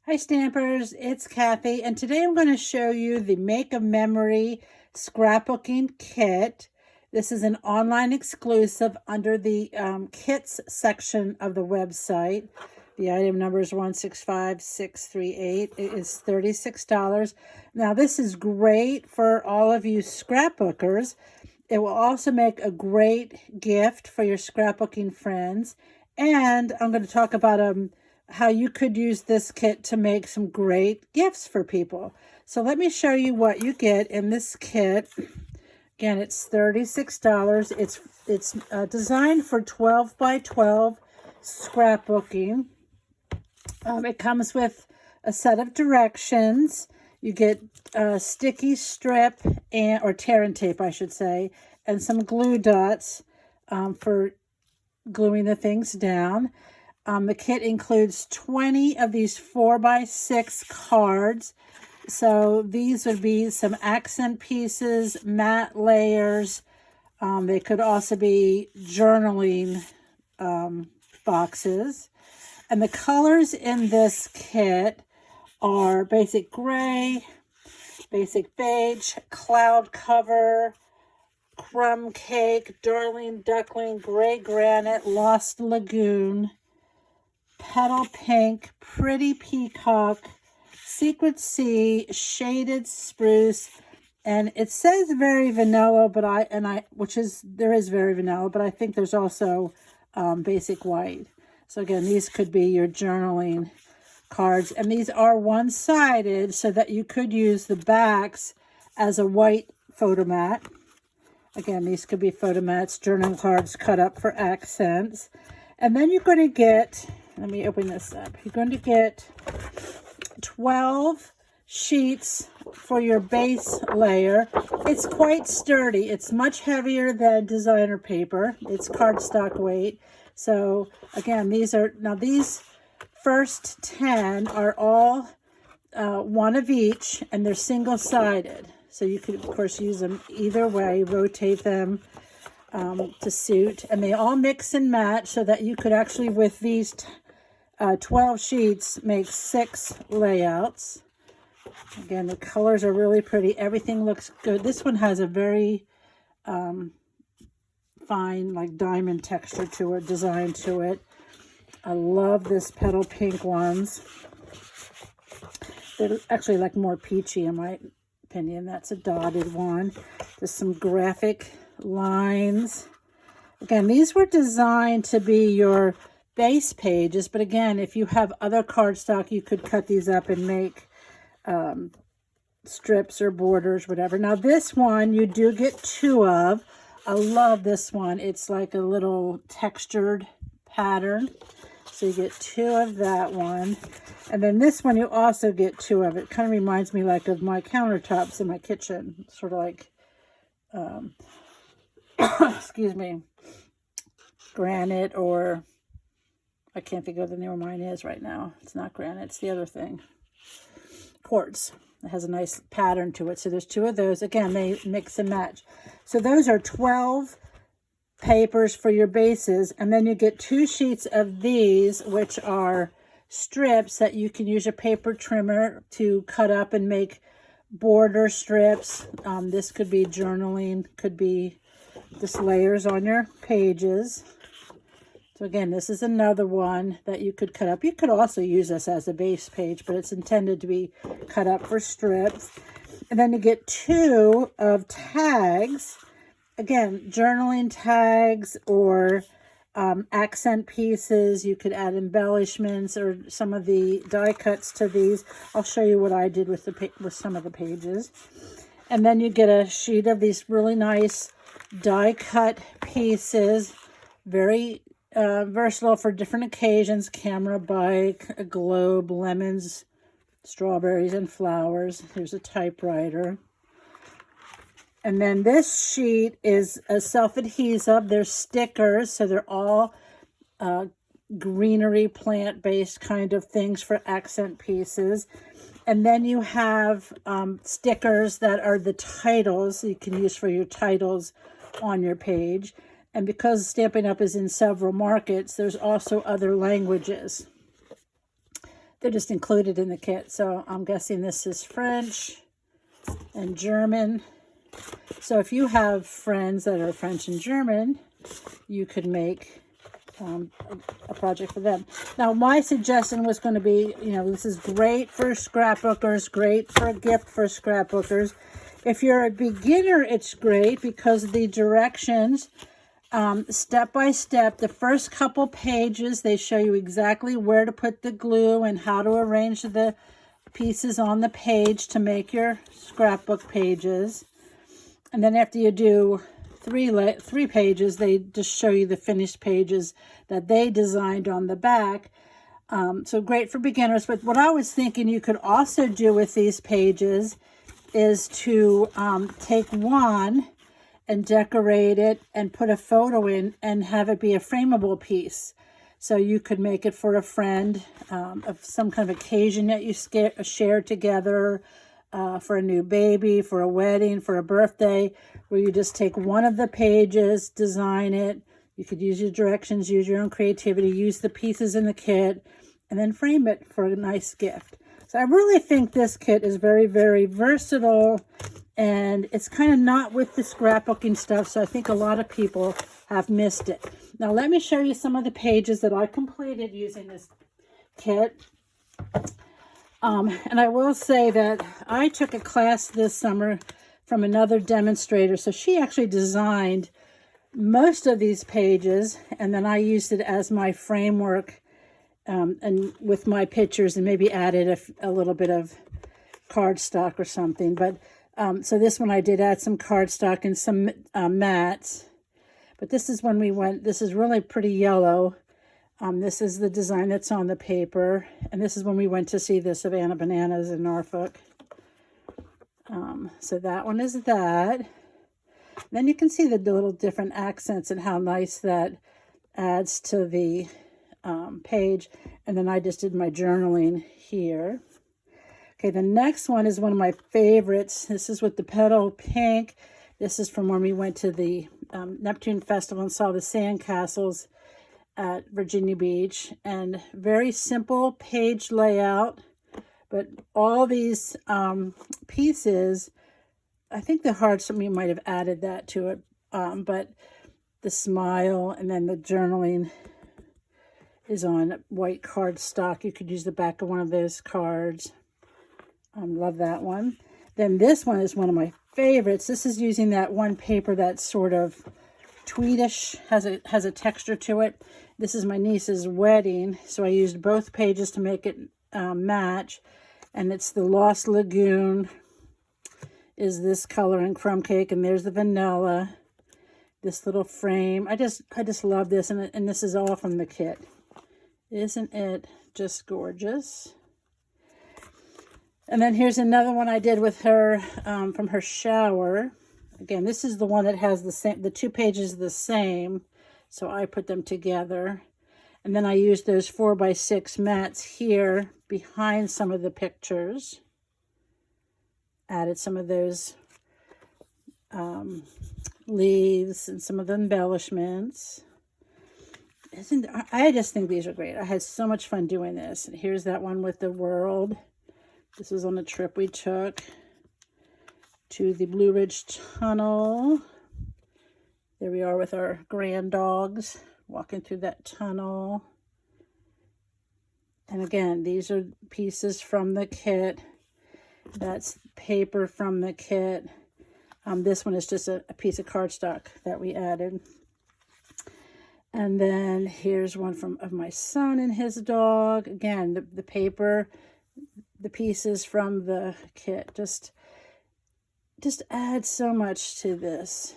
Hi Stampers, it's Kathy, and today I'm going to show you the Make a Memory Scrapbooking Kit. This is an online exclusive under the kits section of the website. The item number is 165638. It is $36. Now this is great for all of you scrapbookers. It will also make a great gift for your scrapbooking friends. And I'm going to talk about how you could use this kit to make some great gifts for people. So let me show you what you get in this kit. Again, it's $36. It's designed for 12 by 12 scrapbooking. It comes with a set of directions. You get sticky strip or tear and tape, I should say, and some glue dots for gluing the things down. The kit includes 20 of these 4x6 cards. So these would be some accent pieces, matte layers. They could also be journaling boxes. And the colors in this kit are basic gray, basic beige, cloud cover, crumb cake, darling duckling, gray granite, lost lagoon, petal pink, pretty peacock, secret sea, shaded spruce, and it says very vanilla, but there is very vanilla, but I think there's also basic white. So again, these could be your journaling cards, and these are one-sided so that you could use the backs as a white photo mat. Again, these could be photo mats, journaling cards cut up for accents. And then you're going to get, let me open this up. You're going to get 12 sheets for your base layer. It's quite sturdy. It's much heavier than designer paper. It's cardstock weight. So again, these first 10 are all one of each, and they're single-sided. So you could, of course, use them either way, rotate them to suit. And they all mix and match so that you could actually, with these 12 sheets, make 6 layouts. Again, the colors are really pretty. Everything looks good. This one has a very fine, like diamond texture to it, design to it. I love this petal pink ones. They're actually like more peachy in my opinion. That's a dotted one. There's some graphic lines. Again, these were designed to be your base pages, but again, if you have other cardstock, you could cut these up and make strips or borders, whatever. Now this one you do get 2 of. I love this one. It's like a little textured pattern. So you get 2 of that one. And then this one you also get 2 of. It kind of reminds me like of my countertops in my kitchen. Sort of like, excuse me, granite, or I can't think of what the name of mine is right now. It's not granite. It's the other thing. Quartz. It has a nice pattern to it. So there's 2 of those. Again, they mix and match. So those are 12 papers for your bases. And then you get 2 sheets of these, which are strips that you can use a paper trimmer to cut up and make border strips. This could be journaling, could be just layers on your pages. So again, this is another one that you could cut up. You could also use this as a base page, but it's intended to be cut up for strips. And then you get 2 of tags. Again, journaling tags or accent pieces. You could add embellishments or some of the die cuts to these. I'll show you what I did with some of the pages. And then you get a sheet of these really nice die cut pieces. Very versatile for different occasions. Camera bike, a globe, lemons, strawberries, and flowers. Here's a typewriter. And then this sheet is a self-adhesive. They're stickers, so they're all greenery, plant-based kind of things for accent pieces. And then you have stickers that are the titles you can use for your titles on your page. And because Stampin' Up! Is in several markets, there's also other languages. They're just included in the kit. So I'm guessing this is French and German. So if you have friends that are French and German, you could make a project for them. Now, my suggestion was going to be, you know, this is great for scrapbookers, great for a gift for scrapbookers. If you're a beginner, it's great because the directions, step by step, the first couple pages, they show you exactly where to put the glue and how to arrange the pieces on the page to make your scrapbook pages. And then after you do three pages, they just show you the finished pages that they designed on the back. So great for beginners. But what I was thinking you could also do with these pages is to take one and decorate it and put a photo in and have it be a frameable piece. So you could make it for a friend of some kind of occasion that you share together, for a new baby, for a wedding, for a birthday, where you just take one of the pages, design it. You could use your directions, use your own creativity, use the pieces in the kit, and then frame it for a nice gift. So I really think this kit is very, very versatile, and it's kind of not with the scrapbooking stuff, so I think a lot of people have missed it. Now let me show you some of the pages that I completed using this kit. And I will say that I took a class this summer from another demonstrator. So she actually designed most of these pages, and then I used it as my framework and with my pictures, and maybe added a little bit of cardstock or something. But so this one I did add some cardstock and some mats. But this is when we went, this is really pretty yellow. This is the design that's on the paper. And this is when we went to see the Savannah Bananas in Norfolk. So that one is that. Then you can see the little different accents and how nice that adds to the page. And then I just did my journaling here. Okay, the next one is one of my favorites. This is with the petal pink. This is from when we went to the Neptune Festival and saw the sandcastles at Virginia Beach. And very simple page layout, but all these pieces, I think the hearts, we might have added that to it, but the smile and then the journaling is on white cardstock. You could use the back of one of those cards. Love that one. Then this one is one of my favorites. This is using that one paper that's sort of tweedish, has a texture to it. This is my niece's wedding, so I used both pages to make it match. And it's the Lost Lagoon is this color in crumb cake, and there's the vanilla. This little frame. I just love this, and this is all from the kit. Isn't it just gorgeous? And then here's another one I did with her from her shower. Again, this is the one that has the two pages the same, so I put them together. And then I used those 4x6 mats here behind some of the pictures. Added some of those leaves and some of the embellishments. I just think these are great. I had so much fun doing this. And here's that one with the world. This was on a trip we took to the Blue Ridge Tunnel. There we are with our grand dogs walking through that tunnel. And again, these are pieces from the kit. That's paper from the kit. This one is just a piece of cardstock that we added. And then here's one of my son and his dog. Again, the paper, the pieces from the kit. Just add so much to this.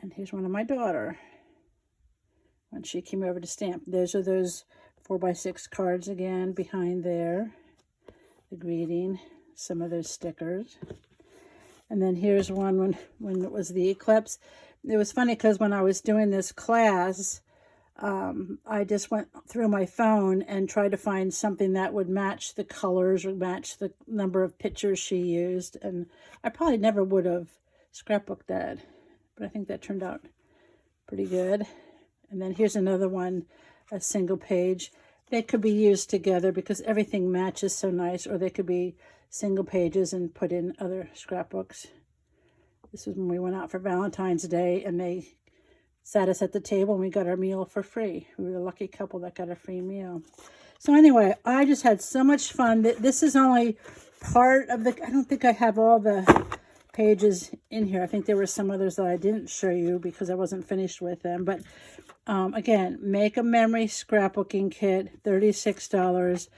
And here's one of my daughter when she came over to stamp. Those are those 4x6 cards again behind there. The greeting, some of those stickers. And then here's one when it was the eclipse. It was funny because when I was doing this class, I just went through my phone and tried to find something that would match the colors or match the number of pictures she used. And I probably never would have scrapbooked that, but I think that turned out pretty good. And then here's another one, a single page. they could be used together because everything matches so nice, or they could be single pages and put in other scrapbooks. This was when we went out for Valentine's Day, and they sat us at the table and we got our meal for free. We were the lucky couple that got a free meal. So anyway, I just had so much fun. This is only part of the, I don't think I have all the pages in here. I think there were some others that I didn't show you because I wasn't finished with them. But again, make a memory scrapbooking kit, $36.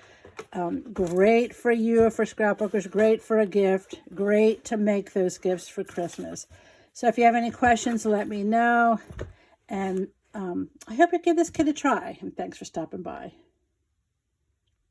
Great for you, for scrapbookers, great for a gift, great to make those gifts for Christmas. So if you have any questions, let me know. And I hope you give this kit a try. And thanks for stopping by.